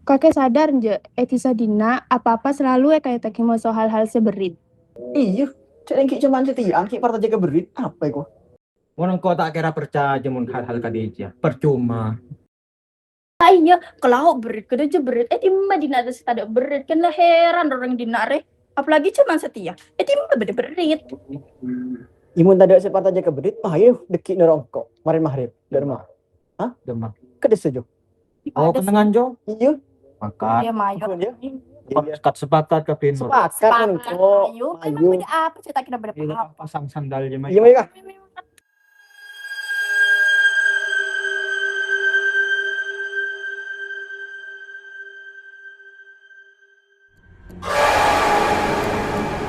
Kakek sadar nje, Etisa Dina apa-apa selalu kayak takimo soal hal seberit. Iya, cek yang cuman setian, ki partai jaga berit, apa itu? Orang kau tak kira percaya mun hal-hal kadija. Percuma. Iya, kalau berit kada aja berit. Timba Dina ada ada berit kan lah heran orang Dina re. Apalagi cuma setia. Timba beda berit. Imun tadi si partai jaga berit, ayo deki nerongko, kemarin maghrib, dari rumah. Hah? Demak. Kades saja. Oh, kenangan Jo. Iya. Makat. Ya mayo. Sepakat ke Pinur. Sepakat kan kok. Ayo, kan Ayo. beda apa cerita kita beda Ini apa. pasang sandalnya Iya, Maya.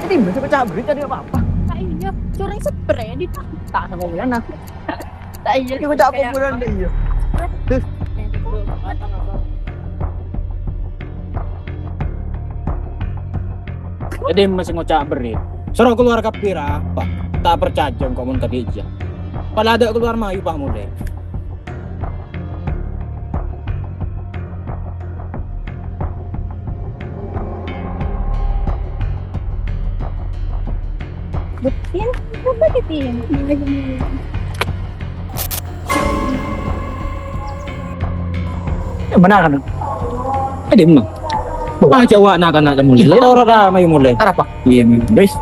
Jadi baca baca berita dia apa-apa. Iya, curang spray di tak sama bulan aku. Tak iya. Dia baca apa bulan dia. Jadi masih ngocak berit. Suruh keluar kapira apa? Tak percaya komun kadija. Pada ada keluar mayu pak mulai. Betin, apa betin? Ya benar kan? Ada emang. Ah Jawa nak kan ada mulai. Orang ramai mulai. Apa? Iya, guys.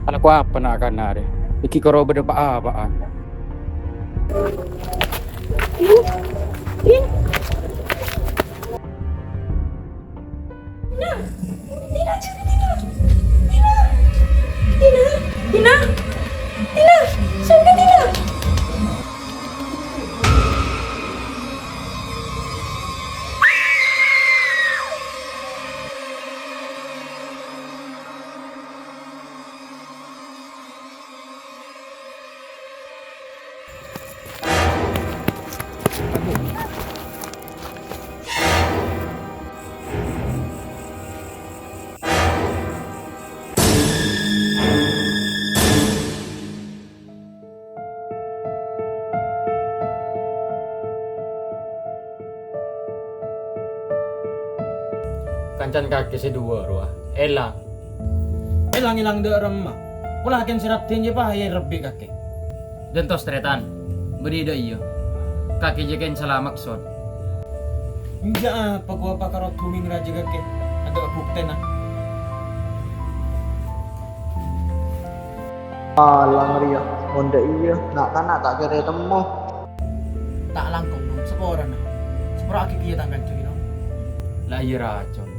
Anak ku apa nak kan ada? Iki koro beda apa-apaan. Kancan kaki si dua ruah. Elang hilang de remah. Pula akan sirat tinggi pa yang rebi kaki. Dan tos tretan. Berida iyo. Kaki jagain salah maksud. Enggak apa gua pakar tuming raja kaki. Ada bukti na. Alang ria, onda iya, nak kan tak kira temu. Tak langkong dong. Sepora na. Sepora aki kia tangkan cuy dong. Lah iya racun.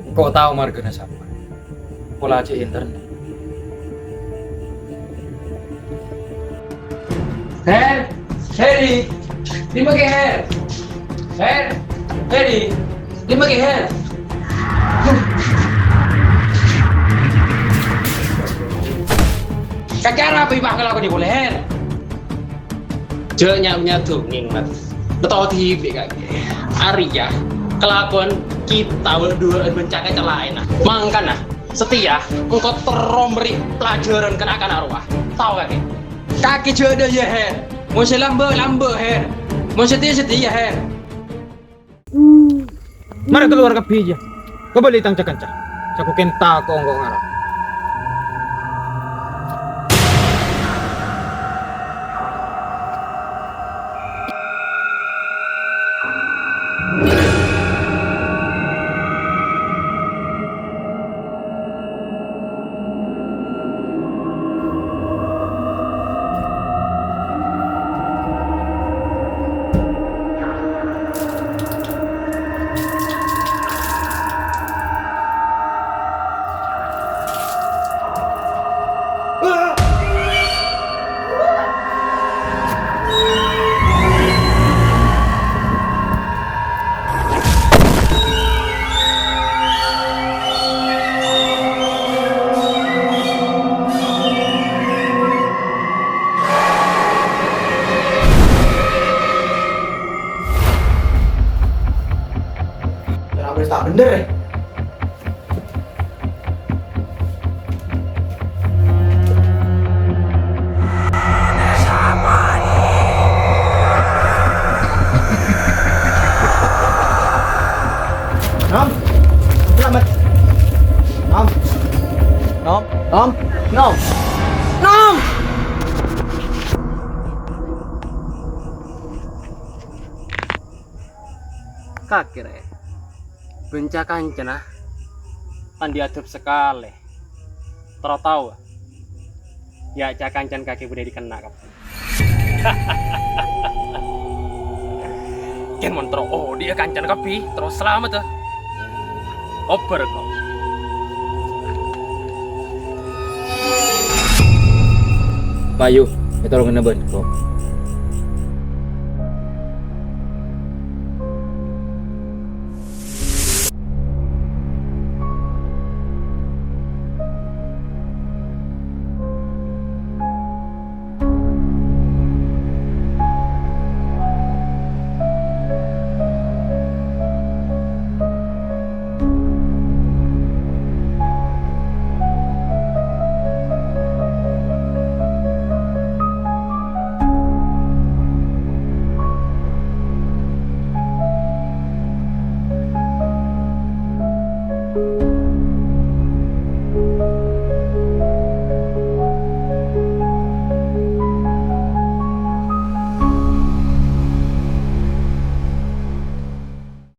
Kok tahu marganya siapa? Pola aja internet. Harry, 5 GHz. Harry, 5 GHz. Kakara apa ibah kalau aku boleh Her? Jenya punya tuh nging mas. Betul TV kakek. Arya kelakuan kita berdua mencari lain. Mangkana setia engkau terus beri pelajaran kenakan arwah. Tahu kakek? Kaki jodoh ya Her. Mau lambe Her. Mau setia Her. Mari keluar ke bija. Kau beli tang cakanca. Saku kenta kau enggak ngarap. Der. Nom, selamat. Nom, nom, nom, nom, nom. Kakek re. Benca kancana. Tan diadep sekali. Terus tahu. Ya cak kancan kaki bude dikena kan. Ken montro oh dia kancan kapi terus selamat tuh. Oper kok. Bayu, itu orang neben kok.